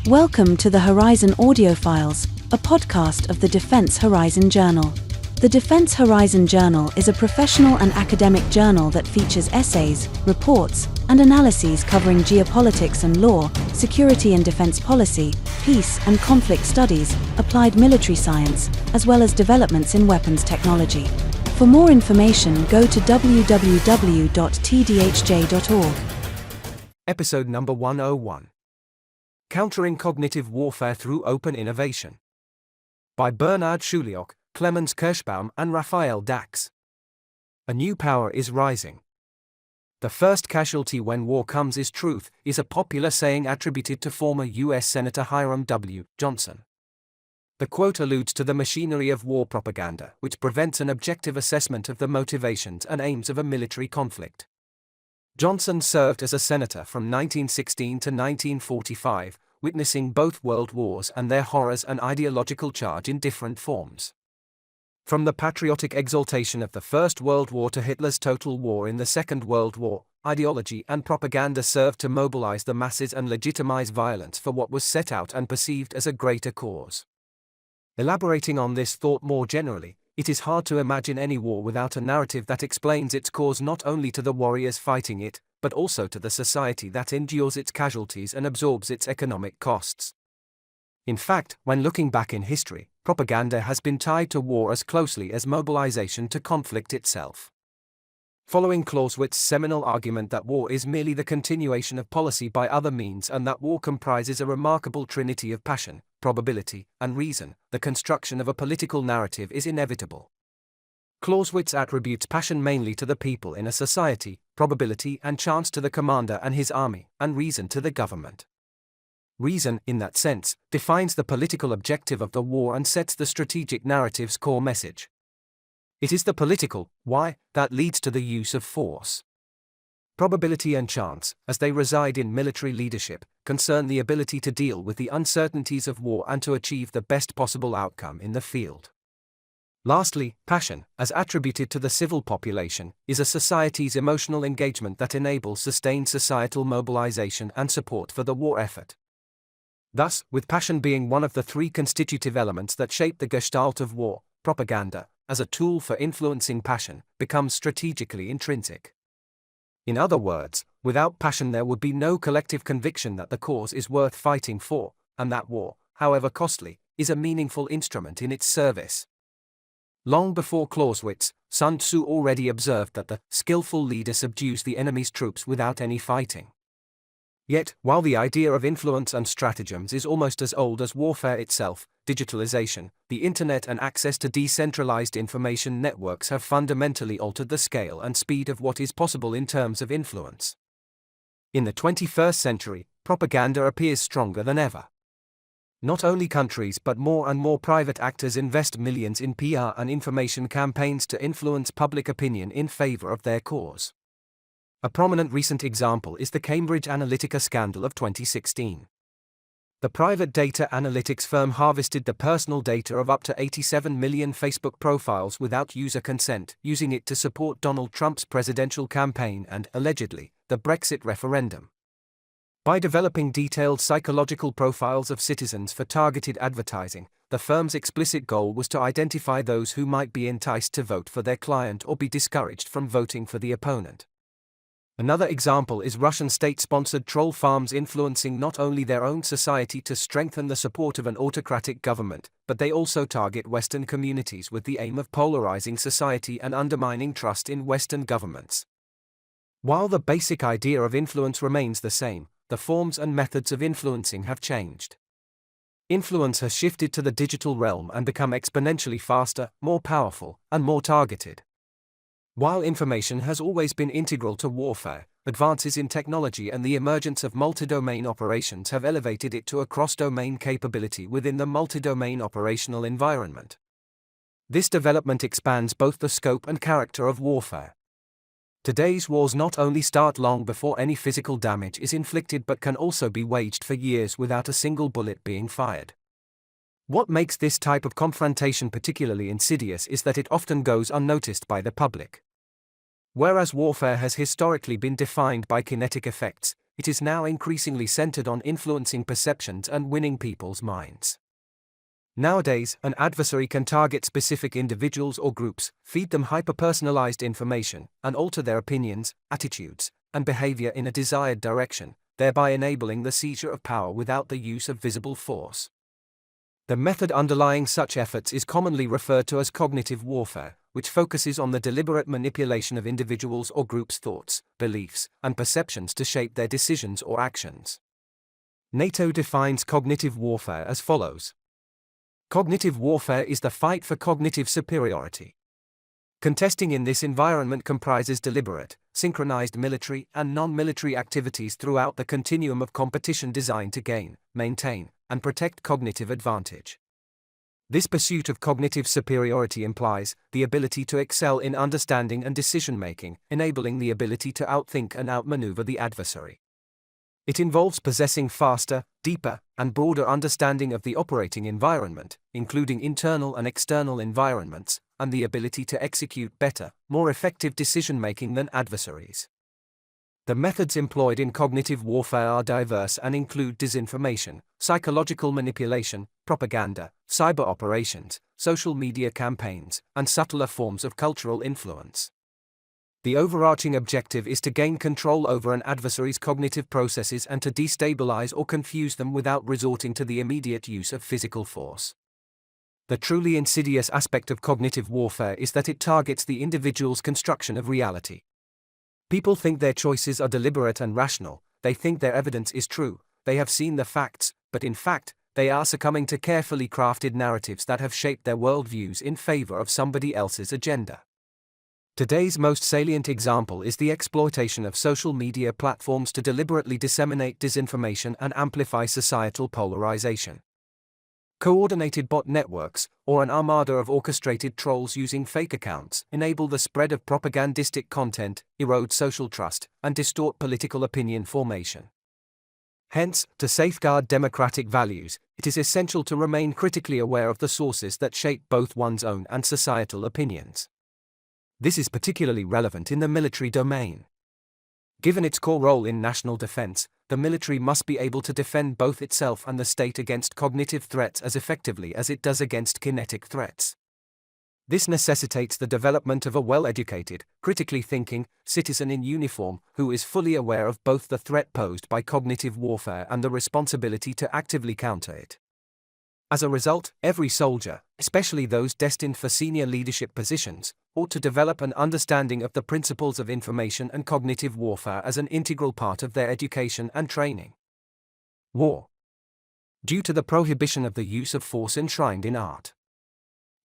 Welcome to the Horizon Audiofiles, a podcast of the Defense Horizon Journal. The Defense Horizon Journal is a professional and academic journal that features essays, reports, and analyses covering geopolitics and law, security and defense policy, peace and conflict studies, applied military science, as well as developments in weapons technology. For more information, go to www.tdhj.org. Episode number 101. Countering Cognitive Warfare Through Open Innovation. By Bernard Schuliok, Clemens Kirschbaum, and Raphael Dax. A new power is rising. The first casualty when war comes is truth, is a popular saying attributed to former U.S. Senator Hiram W. Johnson. The quote alludes to the machinery of war propaganda, which prevents an objective assessment of the motivations and aims of a military conflict. Johnson served as a senator from 1916 to 1945, witnessing both world wars and their horrors and ideological charge in different forms. From the patriotic exaltation of the First World War to Hitler's total war in the Second World War, ideology and propaganda served to mobilize the masses and legitimize violence for what was set out and perceived as a greater cause. Elaborating on this thought more generally, it is hard to imagine any war without a narrative that explains its cause not only to the warriors fighting it, but also to the society that endures its casualties and absorbs its economic costs. In fact, when looking back in history, propaganda has been tied to war as closely as mobilization to conflict itself. Following Clausewitz's seminal argument that war is merely the continuation of policy by other means and that war comprises a remarkable trinity of passion, probability, and reason, the construction of a political narrative is inevitable. Clausewitz attributes passion mainly to the people in a society, probability and chance to the commander and his army, and reason to the government. Reason, in that sense, defines the political objective of the war and sets the strategic narrative's core message. It is the political why that leads to the use of force. Probability and chance, as they reside in military leadership, concern the ability to deal with the uncertainties of war and to achieve the best possible outcome in the field. Lastly, passion, as attributed to the civil population, is a society's emotional engagement that enables sustained societal mobilization and support for the war effort. Thus, with passion being one of the three constitutive elements that shape the gestalt of war, propaganda, as a tool for influencing passion, becomes strategically intrinsic. In other words, without passion there would be no collective conviction that the cause is worth fighting for, and that war, however costly, is a meaningful instrument in its service. Long before Clausewitz, Sun Tzu already observed that the skillful leader subdues the enemy's troops without any fighting. Yet, while the idea of influence and stratagems is almost as old as warfare itself, digitalization, the internet and access to decentralized information networks have fundamentally altered the scale and speed of what is possible in terms of influence. In the 21st century, propaganda appears stronger than ever. Not only countries but more and more private actors invest millions in PR and information campaigns to influence public opinion in favor of their cause. A prominent recent example is the Cambridge Analytica scandal of 2016. The private data analytics firm harvested the personal data of up to 87 million Facebook profiles without user consent, using it to support Donald Trump's presidential campaign and, allegedly, the Brexit referendum. By developing detailed psychological profiles of citizens for targeted advertising, the firm's explicit goal was to identify those who might be enticed to vote for their client or be discouraged from voting for the opponent. Another example is Russian state-sponsored troll farms influencing not only their own society to strengthen the support of an autocratic government, but they also target Western communities with the aim of polarizing society and undermining trust in Western governments. While the basic idea of influence remains the same, the forms and methods of influencing have changed. Influence has shifted to the digital realm and become exponentially faster, more powerful, and more targeted. While information has always been integral to warfare, advances in technology and the emergence of multi-domain operations have elevated it to a cross-domain capability within the multi-domain operational environment. This development expands both the scope and character of warfare. Today's wars not only start long before any physical damage is inflicted but can also be waged for years without a single bullet being fired. What makes this type of confrontation particularly insidious is that it often goes unnoticed by the public. Whereas warfare has historically been defined by kinetic effects, it is now increasingly centered on influencing perceptions and winning people's minds. Nowadays, an adversary can target specific individuals or groups, feed them hyper-personalized information, and alter their opinions, attitudes, and behavior in a desired direction, thereby enabling the seizure of power without the use of visible force. The method underlying such efforts is commonly referred to as cognitive warfare, which focuses on the deliberate manipulation of individuals' or groups' thoughts, beliefs, and perceptions to shape their decisions or actions. NATO defines cognitive warfare as follows. Cognitive warfare is the fight for cognitive superiority. Contesting in this environment comprises deliberate, synchronized military and non-military activities throughout the continuum of competition designed to gain, maintain, and protect cognitive advantage. This pursuit of cognitive superiority implies the ability to excel in understanding and decision-making, enabling the ability to outthink and outmaneuver the adversary. It involves possessing faster, deeper, and broader understanding of the operating environment, including internal and external environments, and the ability to execute better, more effective decision-making than adversaries. The methods employed in cognitive warfare are diverse and include disinformation, psychological manipulation, propaganda, cyber operations, social media campaigns, and subtler forms of cultural influence. The overarching objective is to gain control over an adversary's cognitive processes and to destabilize or confuse them without resorting to the immediate use of physical force. The truly insidious aspect of cognitive warfare is that it targets the individual's construction of reality. People think their choices are deliberate and rational, they think their evidence is true, they have seen the facts, but in fact, they are succumbing to carefully crafted narratives that have shaped their worldviews in favor of somebody else's agenda. Today's most salient example is the exploitation of social media platforms to deliberately disseminate disinformation and amplify societal polarization. Coordinated bot networks, or an armada of orchestrated trolls using fake accounts, enable the spread of propagandistic content, erode social trust, and distort political opinion formation. Hence, to safeguard democratic values, it is essential to remain critically aware of the sources that shape both one's own and societal opinions. This is particularly relevant in the military domain. Given its core role in national defense, the military must be able to defend both itself and the state against cognitive threats as effectively as it does against kinetic threats. This necessitates the development of a well-educated, critically thinking, citizen in uniform who is fully aware of both the threat posed by cognitive warfare and the responsibility to actively counter it. As a result, every soldier, especially those destined for senior leadership positions, ought to develop an understanding of the principles of information and cognitive warfare as an integral part of their education and training. War. Due to the prohibition of the use of force enshrined in Art.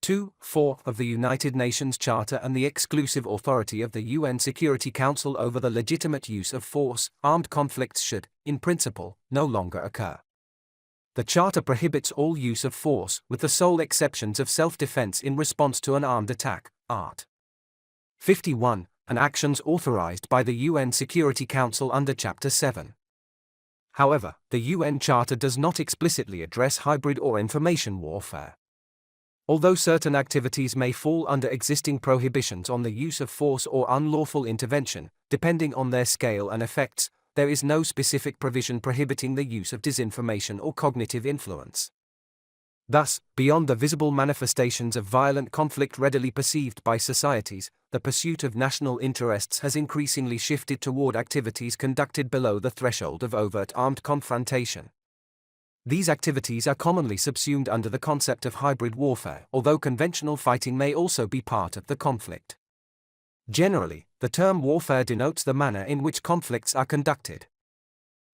2.4 of the United Nations Charter and the exclusive authority of the UN Security Council over the legitimate use of force, armed conflicts should, in principle, no longer occur. The Charter prohibits all use of force, with the sole exceptions of self-defense in response to an armed attack, Art. 51, and actions authorized by the UN Security Council under Chapter 7. However, the UN Charter does not explicitly address hybrid or information warfare. Although certain activities may fall under existing prohibitions on the use of force or unlawful intervention, depending on their scale and effects, there is no specific provision prohibiting the use of disinformation or cognitive influence. Thus, beyond the visible manifestations of violent conflict readily perceived by societies, the pursuit of national interests has increasingly shifted toward activities conducted below the threshold of overt armed confrontation. These activities are commonly subsumed under the concept of hybrid warfare, although conventional fighting may also be part of the conflict. Generally, the term warfare denotes the manner in which conflicts are conducted.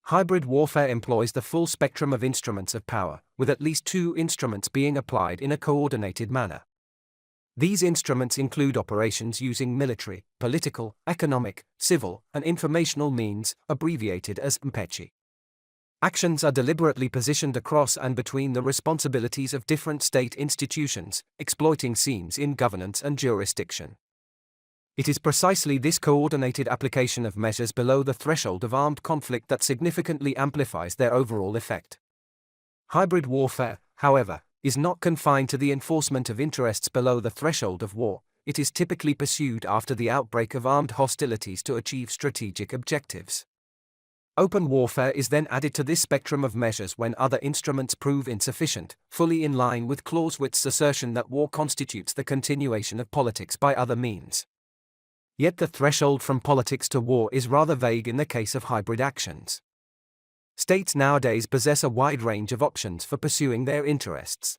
Hybrid warfare employs the full spectrum of instruments of power, with at least two instruments being applied in a coordinated manner. These instruments include operations using military, political, economic, civil, and informational means, abbreviated as MPECI. Actions are deliberately positioned across and between the responsibilities of different state institutions, exploiting seams in governance and jurisdiction. It is precisely this coordinated application of measures below the threshold of armed conflict that significantly amplifies their overall effect. Hybrid warfare, however, is not confined to the enforcement of interests below the threshold of war. It is typically pursued after the outbreak of armed hostilities to achieve strategic objectives. Open warfare is then added to this spectrum of measures when other instruments prove insufficient, fully in line with Clausewitz's assertion that war constitutes the continuation of politics by other means. Yet the threshold from politics to war is rather vague in the case of hybrid actions. States nowadays possess a wide range of options for pursuing their interests.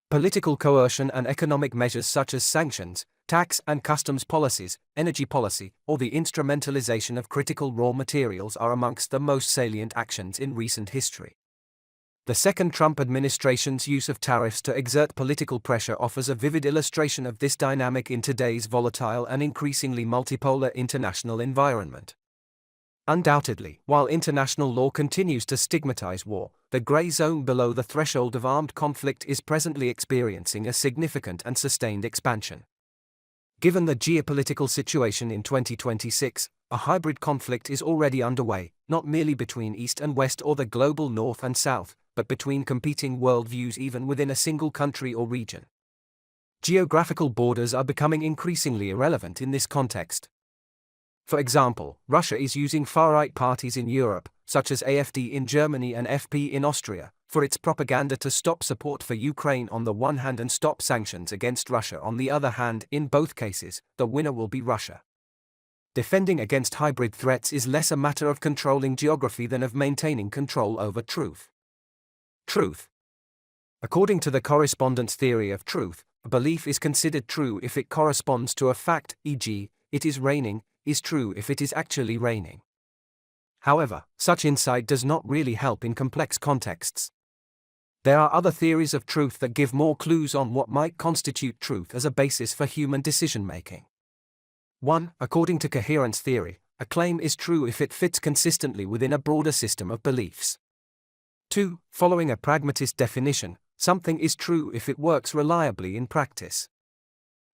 Political coercion and economic measures such as sanctions, tax and customs policies, energy policy, or the instrumentalization of critical raw materials are amongst the most salient actions in recent history. The second Trump administration's use of tariffs to exert political pressure offers a vivid illustration of this dynamic in today's volatile and increasingly multipolar international environment. Undoubtedly, while international law continues to stigmatize war, the gray zone below the threshold of armed conflict is presently experiencing a significant and sustained expansion. Given the geopolitical situation in 2026, a hybrid conflict is already underway, not merely between East and West or the global North and South, but between competing worldviews even within a single country or region. Geographical borders are becoming increasingly irrelevant in this context. For example, Russia is using far-right parties in Europe, such as AfD in Germany and FP in Austria, for its propaganda to stop support for Ukraine on the one hand and stop sanctions against Russia on the other hand. In both cases, the winner will be Russia. Defending against hybrid threats is less a matter of controlling geography than of maintaining control over truth. Truth. According to the correspondence theory of truth, a belief is considered true if it corresponds to a fact, e.g., it is raining, is true if it is actually raining. However, such insight does not really help in complex contexts. There are other theories of truth that give more clues on what might constitute truth as a basis for human decision-making. 1. According to coherence theory, a claim is true if it fits consistently within a broader system of beliefs. 2. Following a pragmatist definition, something is true if it works reliably in practice.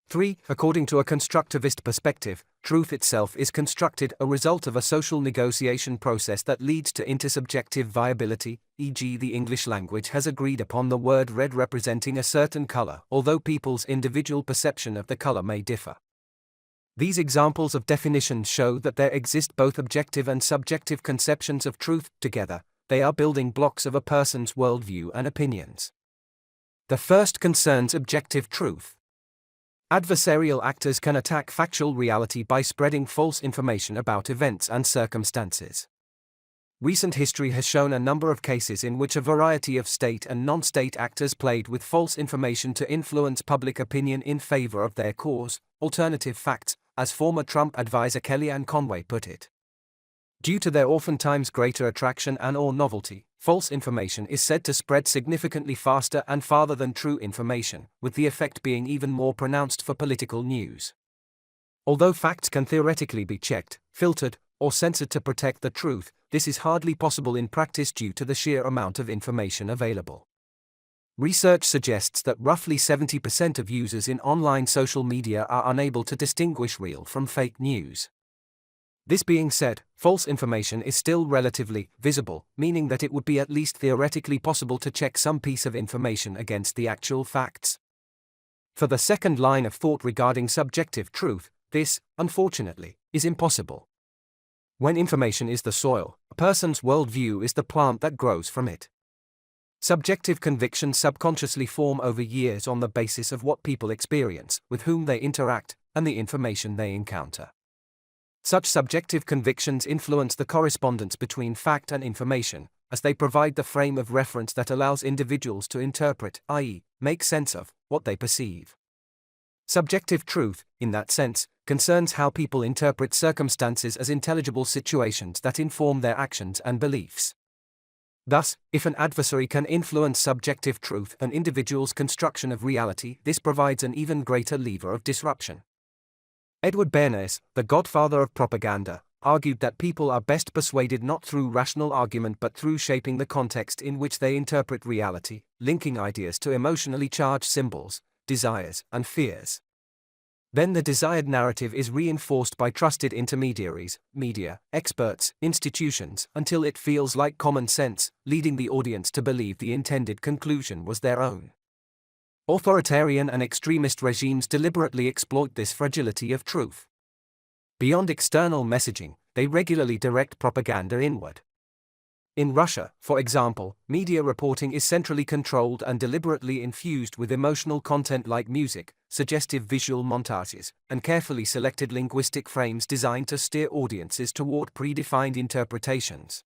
3. According to a constructivist perspective, truth itself is constructed, a result of a social negotiation process that leads to intersubjective viability, e.g. the English language has agreed upon the word red representing a certain color, although people's individual perception of the color may differ. These examples of definitions show that there exist both objective and subjective conceptions of truth. Together, they are building blocks of a person's worldview and opinions. The first concerns objective truth. Adversarial actors can attack factual reality by spreading false information about events and circumstances. Recent history has shown a number of cases in which a variety of state and non-state actors played with false information to influence public opinion in favor of their cause, alternative facts, as former Trump advisor Kellyanne Conway put it. Due to their oftentimes greater attraction and/or novelty, false information is said to spread significantly faster and farther than true information, with the effect being even more pronounced for political news. Although facts can theoretically be checked, filtered, or censored to protect the truth, this is hardly possible in practice due to the sheer amount of information available. Research suggests that roughly 70% of users in online social media are unable to distinguish real from fake news. This being said, false information is still relatively visible, meaning that it would be at least theoretically possible to check some piece of information against the actual facts. For the second line of thought regarding subjective truth, this, unfortunately, is impossible. When information is the soil, a person's worldview is the plant that grows from it. Subjective convictions subconsciously form over years on the basis of what people experience, with whom they interact, and the information they encounter. Such subjective convictions influence the correspondence between fact and information, as they provide the frame of reference that allows individuals to interpret, i.e., make sense of, what they perceive. Subjective truth, in that sense, concerns how people interpret circumstances as intelligible situations that inform their actions and beliefs. Thus, if an adversary can influence subjective truth, an individual's construction of reality, this provides an even greater lever of disruption. Edward Bernays, the godfather of propaganda, argued that people are best persuaded not through rational argument but through shaping the context in which they interpret reality, linking ideas to emotionally charged symbols, desires, and fears. Then the desired narrative is reinforced by trusted intermediaries, media, experts, institutions, until it feels like common sense, leading the audience to believe the intended conclusion was their own. Authoritarian and extremist regimes deliberately exploit this fragility of truth. Beyond external messaging, they regularly direct propaganda inward. In Russia, for example, media reporting is centrally controlled and deliberately infused with emotional content like music, suggestive visual montages, and carefully selected linguistic frames designed to steer audiences toward predefined interpretations.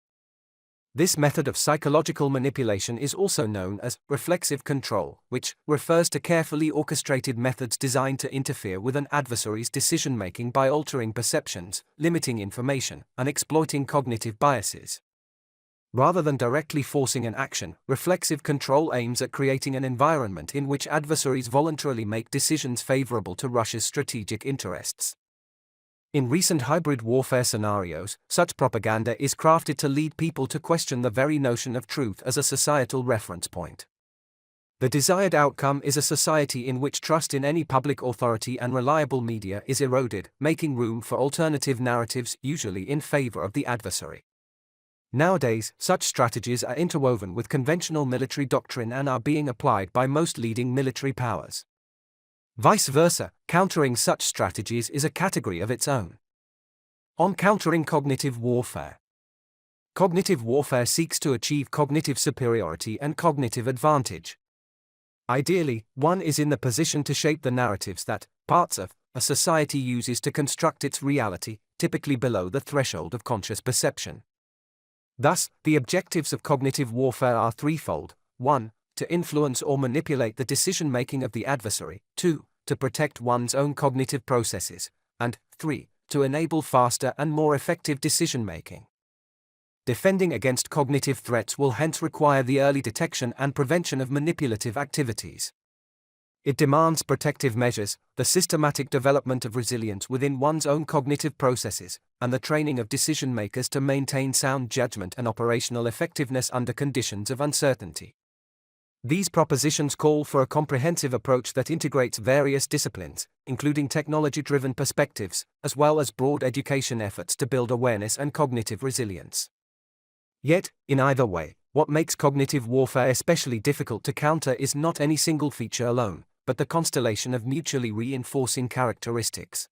This method of psychological manipulation is also known as reflexive control, which refers to carefully orchestrated methods designed to interfere with an adversary's decision-making by altering perceptions, limiting information, and exploiting cognitive biases. Rather than directly forcing an action, reflexive control aims at creating an environment in which adversaries voluntarily make decisions favorable to Russia's strategic interests. In recent hybrid warfare scenarios, such propaganda is crafted to lead people to question the very notion of truth as a societal reference point. The desired outcome is a society in which trust in any public authority and reliable media is eroded, making room for alternative narratives, usually in favor of the adversary. Nowadays, such strategies are interwoven with conventional military doctrine and are being applied by most leading military powers. Vice versa, countering such strategies is a category of its own. On countering cognitive warfare. Cognitive warfare seeks to achieve cognitive superiority and cognitive advantage. Ideally, one is in the position to shape the narratives that parts of a society uses to construct its reality, typically below the threshold of conscious perception. Thus, the objectives of cognitive warfare are threefold: 1. To influence or manipulate the decision-making of the adversary, 2. To protect one's own cognitive processes, and 3. To enable faster and more effective decision-making. Defending against cognitive threats will hence require the early detection and prevention of manipulative activities. It demands protective measures, the systematic development of resilience within one's own cognitive processes, and the training of decision-makers to maintain sound judgment and operational effectiveness under conditions of uncertainty. These propositions call for a comprehensive approach that integrates various disciplines, including technology-driven perspectives, as well as broad education efforts to build awareness and cognitive resilience. Yet, in either way, what makes cognitive warfare especially difficult to counter is not any single feature alone, but the constellation of mutually reinforcing characteristics.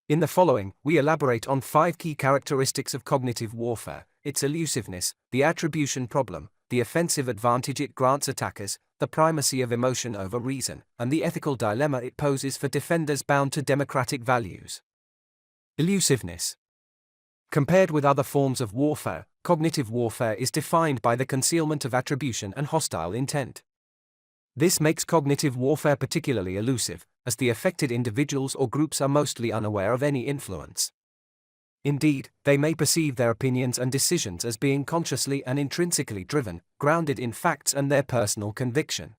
In the following, we elaborate on 5 key characteristics of cognitive warfare: its elusiveness, the attribution problem, the offensive advantage it grants attackers, the primacy of emotion over reason, and the ethical dilemma it poses for defenders bound to democratic values. Elusiveness. Compared with other forms of warfare, cognitive warfare is defined by the concealment of attribution and hostile intent. This makes cognitive warfare particularly elusive, as the affected individuals or groups are mostly unaware of any influence. Indeed, they may perceive their opinions and decisions as being consciously and intrinsically driven, grounded in facts and their personal conviction.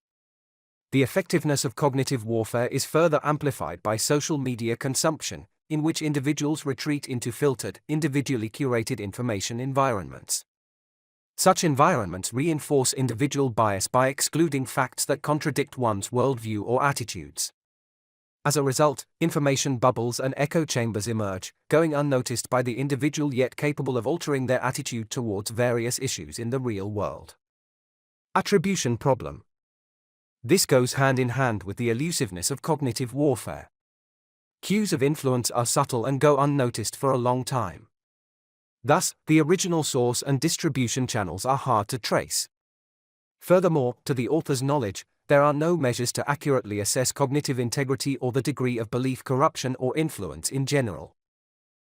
The effectiveness of cognitive warfare is further amplified by social media consumption, in which individuals retreat into filtered, individually curated information environments. Such environments reinforce individual bias by excluding facts that contradict one's worldview or attitudes. As a result, information bubbles and echo chambers emerge, going unnoticed by the individual yet capable of altering their attitude towards various issues in the real world. Attribution problem. This goes hand in hand with the elusiveness of cognitive warfare. Cues of influence are subtle and go unnoticed for a long time. Thus, the original source and distribution channels are hard to trace. Furthermore, to the author's knowledge, there are no measures to accurately assess cognitive integrity or the degree of belief corruption or influence in general.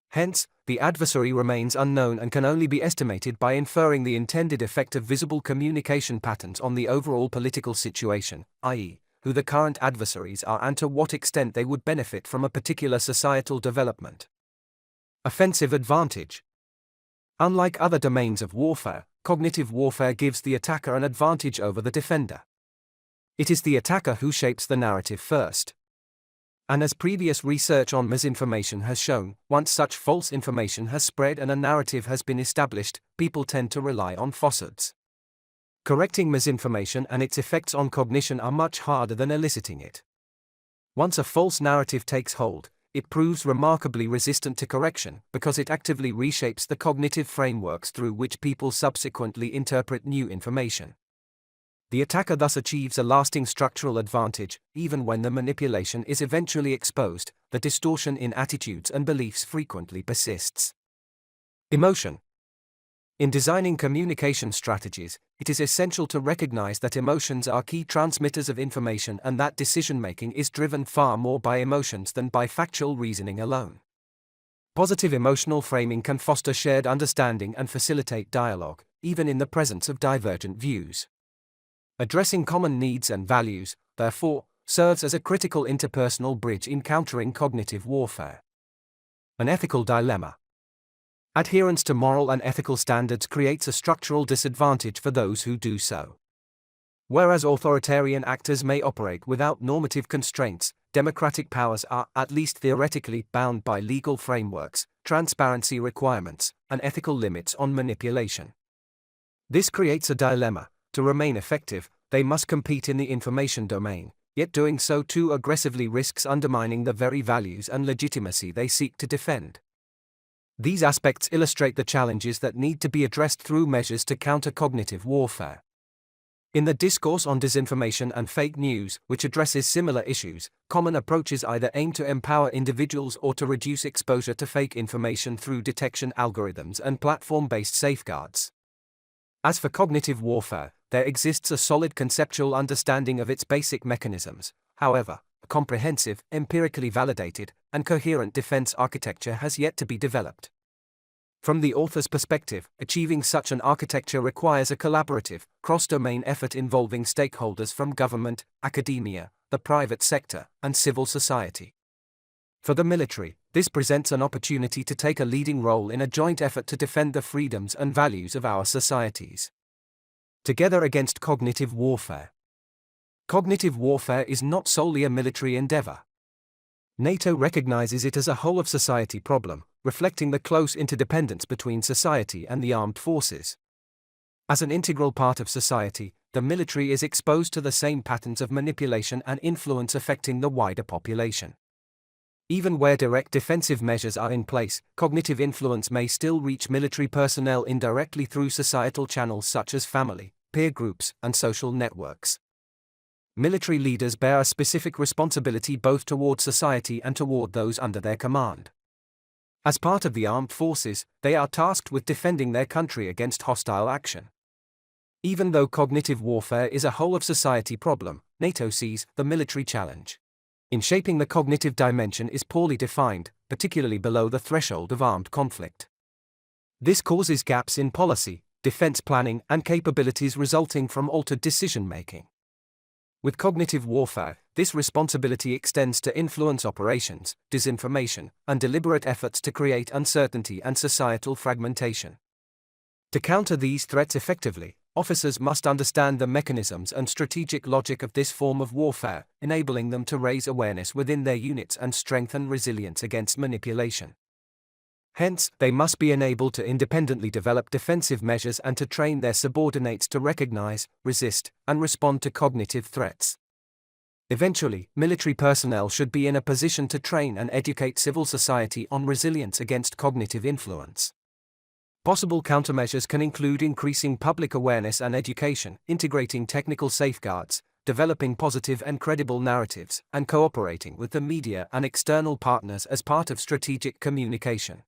Hence, the adversary remains unknown and can only be estimated by inferring the intended effect of visible communication patterns on the overall political situation, i.e., who the current adversaries are and to what extent they would benefit from a particular societal development. Offensive advantage. Unlike other domains of warfare, cognitive warfare gives the attacker an advantage over the defender. It is the attacker who shapes the narrative first. And as previous research on misinformation has shown, once such false information has spread and a narrative has been established, people tend to rely on falsehoods. Correcting misinformation and its effects on cognition are much harder than eliciting it. Once a false narrative takes hold, it proves remarkably resistant to correction because it actively reshapes the cognitive frameworks through which people subsequently interpret new information. The attacker thus achieves a lasting structural advantage, even when the manipulation is eventually exposed. The distortion in attitudes and beliefs frequently persists. Emotion. In designing communication strategies, it is essential to recognize that emotions are key transmitters of information and that decision-making is driven far more by emotions than by factual reasoning alone. Positive emotional framing can foster shared understanding and facilitate dialogue, even in the presence of divergent views. Addressing common needs and values, therefore, serves as a critical interpersonal bridge in countering cognitive warfare. An ethical dilemma. Adherence to moral and ethical standards creates a structural disadvantage for those who do so. Whereas authoritarian actors may operate without normative constraints, democratic powers are, at least theoretically, bound by legal frameworks, transparency requirements, and ethical limits on manipulation. This creates a dilemma. To remain effective, they must compete in the information domain, yet doing so too aggressively risks undermining the very values and legitimacy they seek to defend. These aspects illustrate the challenges that need to be addressed through measures to counter cognitive warfare. In the discourse on disinformation and fake news, which addresses similar issues, common approaches either aim to empower individuals or to reduce exposure to fake information through detection algorithms and platform-based safeguards. As for cognitive warfare, there exists a solid conceptual understanding of its basic mechanisms. However, a comprehensive, empirically validated, and coherent defense architecture has yet to be developed. From the author's perspective, achieving such an architecture requires a collaborative, cross-domain effort involving stakeholders from government, academia, the private sector, and civil society. For the military, this presents an opportunity to take a leading role in a joint effort to defend the freedoms and values of our societies. Together against cognitive warfare. Cognitive warfare is not solely a military endeavor. NATO recognizes it as a whole-of-society problem, reflecting the close interdependence between society and the armed forces. As an integral part of society, the military is exposed to the same patterns of manipulation and influence affecting the wider population. Even where direct defensive measures are in place, cognitive influence may still reach military personnel indirectly through societal channels such as family, peer groups, and social networks. Military leaders bear a specific responsibility both toward society and toward those under their command. As part of the armed forces, they are tasked with defending their country against hostile action. Even though cognitive warfare is a whole-of-society problem, NATO sees the military challenge in shaping the cognitive dimension is poorly defined, particularly below the threshold of armed conflict. This causes gaps in policy, defense planning, and capabilities resulting from altered decision-making. With cognitive warfare, this responsibility extends to influence operations, disinformation, and deliberate efforts to create uncertainty and societal fragmentation. To counter these threats effectively, officers must understand the mechanisms and strategic logic of this form of warfare, enabling them to raise awareness within their units and strengthen resilience against manipulation. Hence, they must be enabled to independently develop defensive measures and to train their subordinates to recognize, resist, and respond to cognitive threats. Eventually, military personnel should be in a position to train and educate civil society on resilience against cognitive influence. Possible countermeasures can include increasing public awareness and education, integrating technical safeguards, developing positive and credible narratives, and cooperating with the media and external partners as part of strategic communication.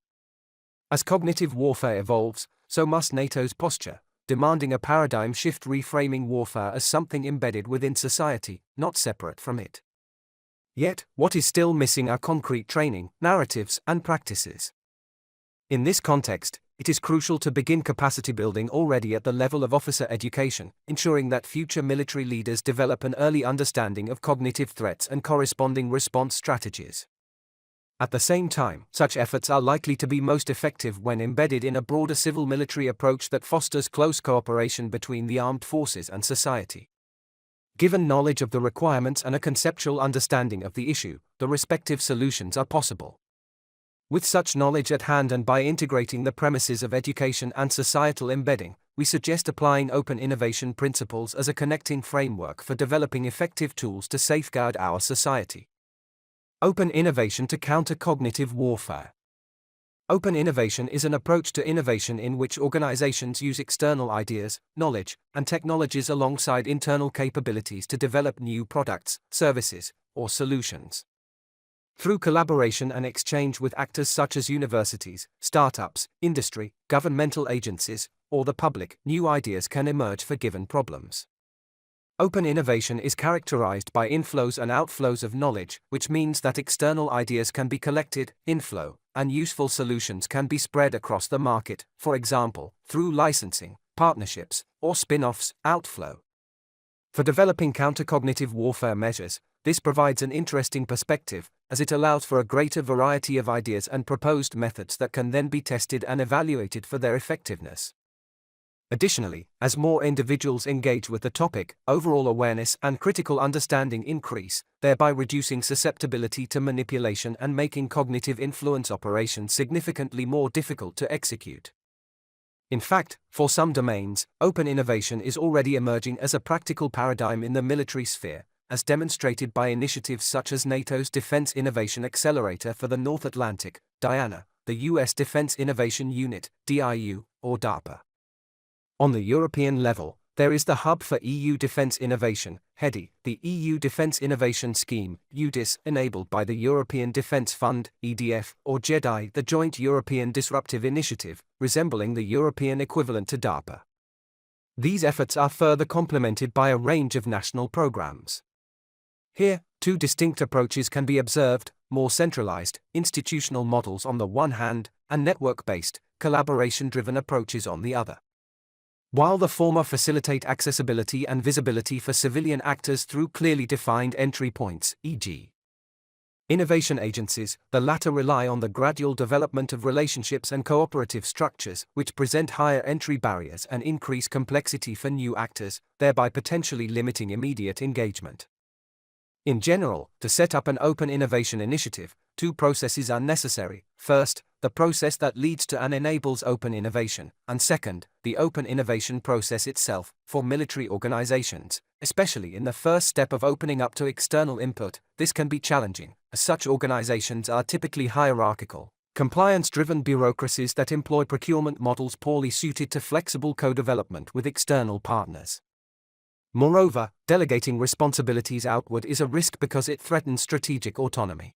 As cognitive warfare evolves, so must NATO's posture, demanding a paradigm shift, reframing warfare as something embedded within society, not separate from it. Yet, what is still missing are concrete training, narratives, and practices. In this context, it is crucial to begin capacity building already at the level of officer education, ensuring that future military leaders develop an early understanding of cognitive threats and corresponding response strategies. At the same time, such efforts are likely to be most effective when embedded in a broader civil-military approach that fosters close cooperation between the armed forces and society. Given knowledge of the requirements and a conceptual understanding of the issue, the respective solutions are possible. With such knowledge at hand and by integrating the premises of education and societal embedding, we suggest applying open innovation principles as a connecting framework for developing effective tools to safeguard our society. Open innovation to counter cognitive warfare. Open innovation is an approach to innovation in which organizations use external ideas, knowledge, and technologies alongside internal capabilities to develop new products, services, or solutions. Through collaboration and exchange with actors such as universities, startups, industry, governmental agencies, or the public, new ideas can emerge for given problems. Open innovation is characterized by inflows and outflows of knowledge, which means that external ideas can be collected, inflow, and useful solutions can be spread across the market, for example, through licensing, partnerships, or spin-offs, outflow. For developing countercognitive warfare measures, this provides an interesting perspective, as it allows for a greater variety of ideas and proposed methods that can then be tested and evaluated for their effectiveness. Additionally, as more individuals engage with the topic, overall awareness and critical understanding increase, thereby reducing susceptibility to manipulation and making cognitive influence operations significantly more difficult to execute. In fact, for some domains, open innovation is already emerging as a practical paradigm in the military sphere, as demonstrated by initiatives such as NATO's Defense Innovation Accelerator for the North Atlantic, DIANA, the US Defense Innovation Unit, DIU, or DARPA. On the European level, there is the Hub for EU Defence Innovation, HEDI, the EU Defence Innovation Scheme, EUDIS, enabled by the European Defence Fund, EDF, or JEDI, the Joint European Disruptive Initiative, resembling the European equivalent to DARPA. These efforts are further complemented by a range of national programs. Here, two distinct approaches can be observed: more centralized, institutional models on the one hand, and network-based, collaboration-driven approaches on the other. While the former facilitate accessibility and visibility for civilian actors through clearly defined entry points, e.g. innovation agencies, the latter rely on the gradual development of relationships and cooperative structures, which present higher entry barriers and increase complexity for new actors, thereby potentially limiting immediate engagement. In general, to set up an open innovation initiative, two processes are necessary: first, the process that leads to and enables open innovation, and second, the open innovation process itself. For military organizations, especially in the first step of opening up to external input, this can be challenging, as such organizations are typically hierarchical, compliance-driven bureaucracies that employ procurement models poorly suited to flexible co-development with external partners. Moreover, delegating responsibilities outward is a risk because it threatens strategic autonomy.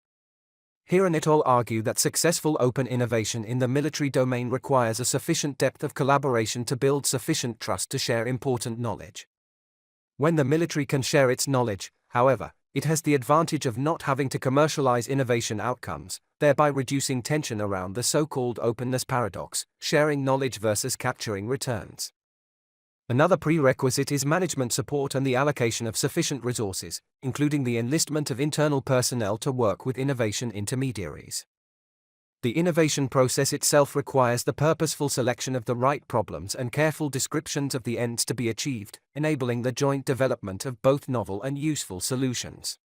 Herein it all argue that successful open innovation in the military domain requires a sufficient depth of collaboration to build sufficient trust to share important knowledge. When the military can share its knowledge, however, it has the advantage of not having to commercialize innovation outcomes, thereby reducing tension around the so-called openness paradox, sharing knowledge versus capturing returns. Another prerequisite is management support and the allocation of sufficient resources, including the enlistment of internal personnel to work with innovation intermediaries. The innovation process itself requires the purposeful selection of the right problems and careful descriptions of the ends to be achieved, enabling the joint development of both novel and useful solutions.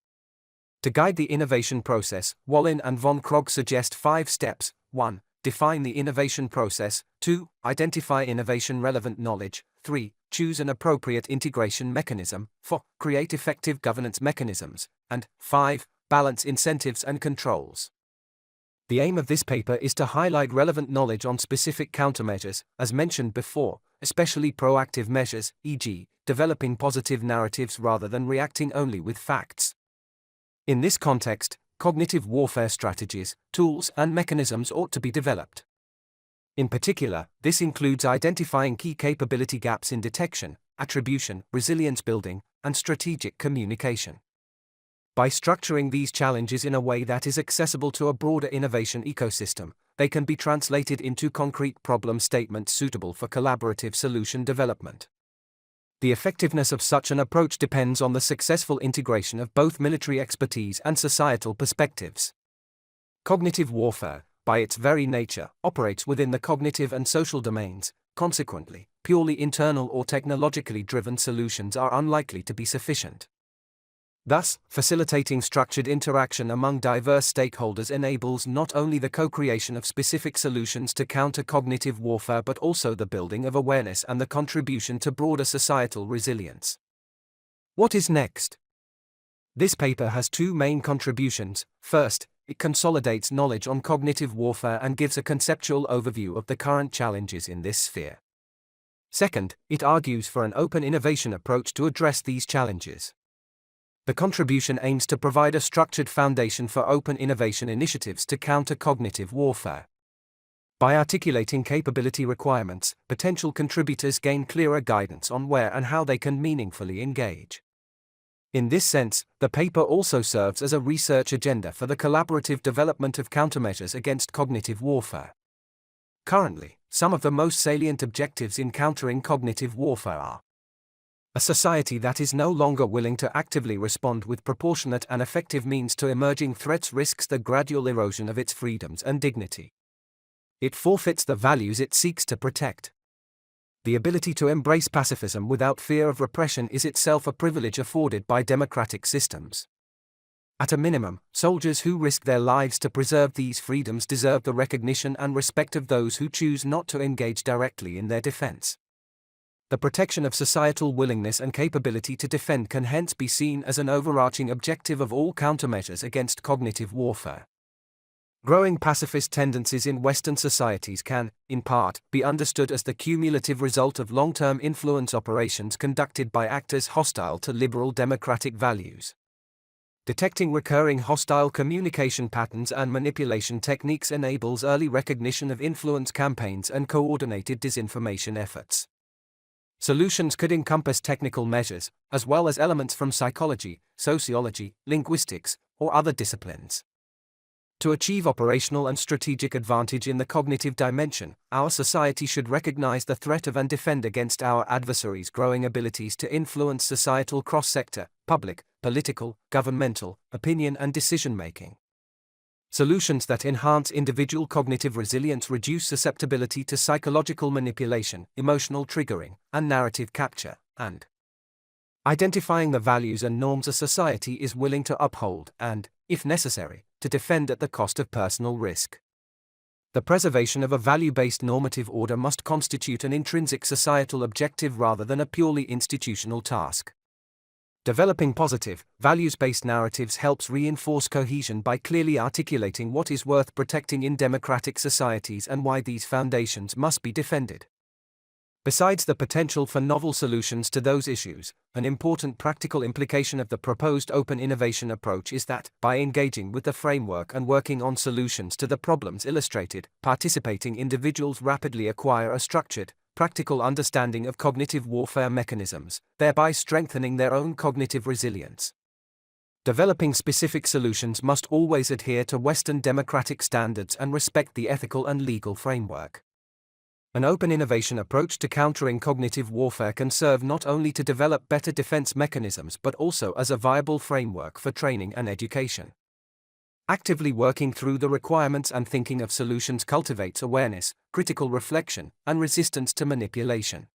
To guide the innovation process, Wallin and von Krogh suggest 5 steps. 1. Define the innovation process. 2. Identify innovation-relevant knowledge. 3. Choose an appropriate integration mechanism. 4. Create effective governance mechanisms. And 5. Balance incentives and controls. The aim of this paper is to highlight relevant knowledge on specific countermeasures, as mentioned before, especially proactive measures, e.g., developing positive narratives rather than reacting only with facts. In this context, cognitive warfare strategies, tools, and mechanisms ought to be developed. In particular, this includes identifying key capability gaps in detection, attribution, resilience building, and strategic communication. By structuring these challenges in a way that is accessible to a broader innovation ecosystem, they can be translated into concrete problem statements suitable for collaborative solution development. The effectiveness of such an approach depends on the successful integration of both military expertise and societal perspectives. Cognitive warfare, by its very nature, operates within the cognitive and social domains. Consequently, purely internal or technologically driven solutions are unlikely to be sufficient. Thus, facilitating structured interaction among diverse stakeholders enables not only the co-creation of specific solutions to counter cognitive warfare but also the building of awareness and the contribution to broader societal resilience. What is next? This paper has 2 main contributions. First, it consolidates knowledge on cognitive warfare and gives a conceptual overview of the current challenges in this sphere. Second, it argues for an open innovation approach to address these challenges. The contribution aims to provide a structured foundation for open innovation initiatives to counter cognitive warfare. By articulating capability requirements, potential contributors gain clearer guidance on where and how they can meaningfully engage. In this sense, the paper also serves as a research agenda for the collaborative development of countermeasures against cognitive warfare. Currently, some of the most salient objectives in countering cognitive warfare are: a society that is no longer willing to actively respond with proportionate and effective means to emerging threats risks the gradual erosion of its freedoms and dignity. It forfeits the values it seeks to protect. The ability to embrace pacifism without fear of repression is itself a privilege afforded by democratic systems. At a minimum, soldiers who risk their lives to preserve these freedoms deserve the recognition and respect of those who choose not to engage directly in their defense. The protection of societal willingness and capability to defend can hence be seen as an overarching objective of all countermeasures against cognitive warfare. Growing pacifist tendencies in Western societies can, in part, be understood as the cumulative result of long-term influence operations conducted by actors hostile to liberal democratic values. Detecting recurring hostile communication patterns and manipulation techniques enables early recognition of influence campaigns and coordinated disinformation efforts. Solutions could encompass technical measures, as well as elements from psychology, sociology, linguistics, or other disciplines. To achieve operational and strategic advantage in the cognitive dimension, our society should recognize the threat of and defend against our adversaries' growing abilities to influence societal cross-sector, public, political, governmental, opinion and decision-making. Solutions that enhance individual cognitive resilience reduce susceptibility to psychological manipulation, emotional triggering, and narrative capture, and identifying the values and norms a society is willing to uphold and, if necessary, to defend at the cost of personal risk. The preservation of a value-based normative order must constitute an intrinsic societal objective rather than a purely institutional task. Developing positive, values-based narratives helps reinforce cohesion by clearly articulating what is worth protecting in democratic societies and why these foundations must be defended. Besides the potential for novel solutions to those issues, an important practical implication of the proposed open innovation approach is that, by engaging with the framework and working on solutions to the problems illustrated, participating individuals rapidly acquire a structured, practical understanding of cognitive warfare mechanisms, thereby strengthening their own cognitive resilience. Developing specific solutions must always adhere to Western democratic standards and respect the ethical and legal framework. An open innovation approach to countering cognitive warfare can serve not only to develop better defense mechanisms but also as a viable framework for training and education. Actively working through the requirements and thinking of solutions cultivates awareness, critical reflection, and resistance to manipulation.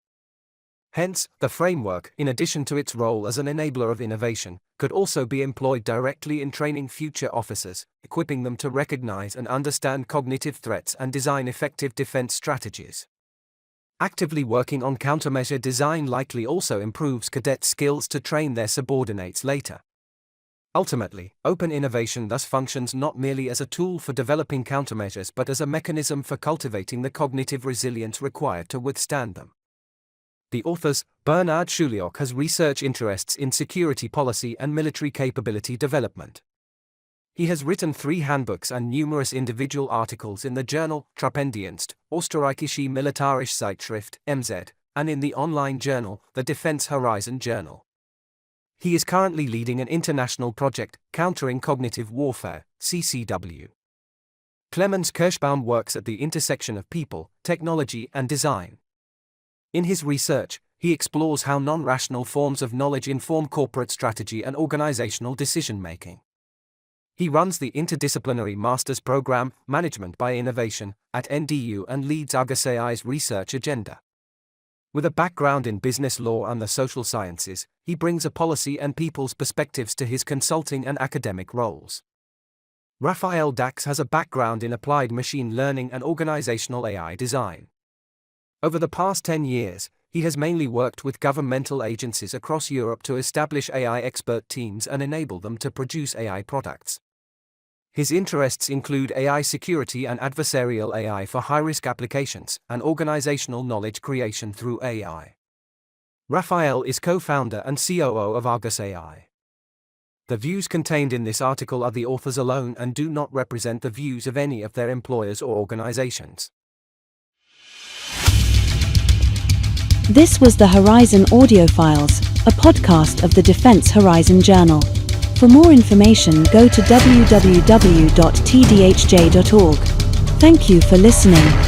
Hence, the framework, in addition to its role as an enabler of innovation, could also be employed directly in training future officers, equipping them to recognize and understand cognitive threats and design effective defense strategies. Actively working on countermeasure design likely also improves cadets' skills to train their subordinates later. Ultimately, open innovation thus functions not merely as a tool for developing countermeasures but as a mechanism for cultivating the cognitive resilience required to withstand them. The authors, Bernard Schuliok, has research interests in security policy and military capability development. He has written 3 handbooks and numerous individual articles in the journal Truppendienst, Österreichische Militärische Zeitschrift, MZ, and in the online journal, the Defense Horizon Journal. He is currently leading an international project, Countering Cognitive Warfare, CCW. Clemens Kirschbaum works at the intersection of people, technology, and design. In his research, he explores how non-rational forms of knowledge inform corporate strategy and organizational decision-making. He runs the interdisciplinary master's program, Management by Innovation, at NDU and leads AugusAI's research agenda. With a background in business law and the social sciences, he brings a policy and people's perspectives to his consulting and academic roles. Raphael Dax has a background in applied machine learning and organizational AI design. Over the past 10 years, he has mainly worked with governmental agencies across Europe to establish AI expert teams and enable them to produce AI products. His interests include AI security and adversarial AI for high-risk applications, and organizational knowledge creation through AI. Raphael is co-founder and COO of AugusAI. The views contained in this article are the authors alone and do not represent the views of any of their employers or organizations. This was the Horizon Audiofiles, a podcast of the Defense Horizon Journal. For more information, go to www.tdhj.org. Thank you for listening.